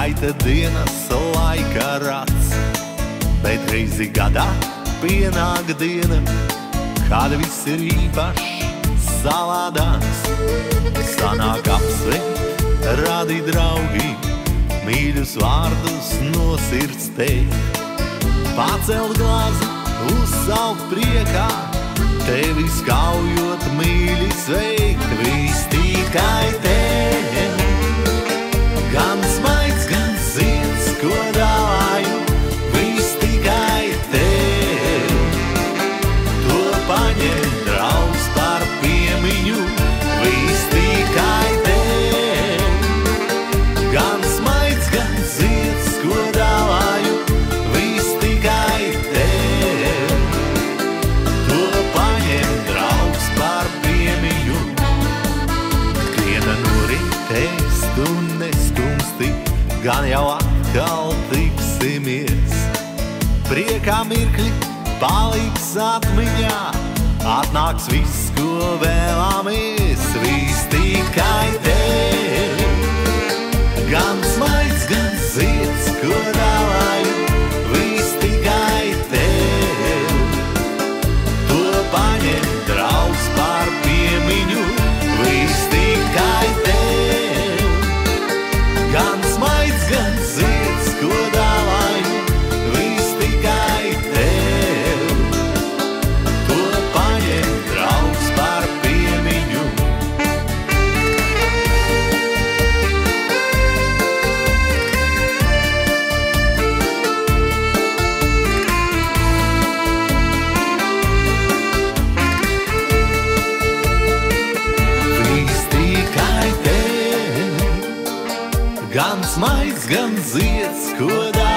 skaita dienas laika rats, bet reizi gadā pienāk diena, kad viss ir īpašs, savādāks. Sanāk apsveikt, radi draugi, mīļus vārdus no sirds teikt. Pacelt glāzi, uzsaukt priekā, tevi skaujot mīļi sveikt. Viss tikai tev, gan smaids, gan zieds, ko dāvāju. Viss tikai tev, to paņem draugs par piemiņu. Viss tikai tev, gan smaids, gan zieds, ko dāvāju. Viss tikai tev, to paņem draugs par piemiņu. Diena noritēs, tu neskumsti, gan jau atkal tiksimies. Priekā mirkļi paliks atmiņā, atnāks viss, ko vēlamies. Viss tikai tev, gan smaids, gan zieds, ko dāvāju. Viss tikai tev, to paņem draugs par piemiņu. Viss tikai tev, gan smaids, gan zieds, ko dāvāju. Viss tikai tev, to paņem draugs par piemiņu. Viss tikai tev, gan smaids, gan zieds, ko dāvāju.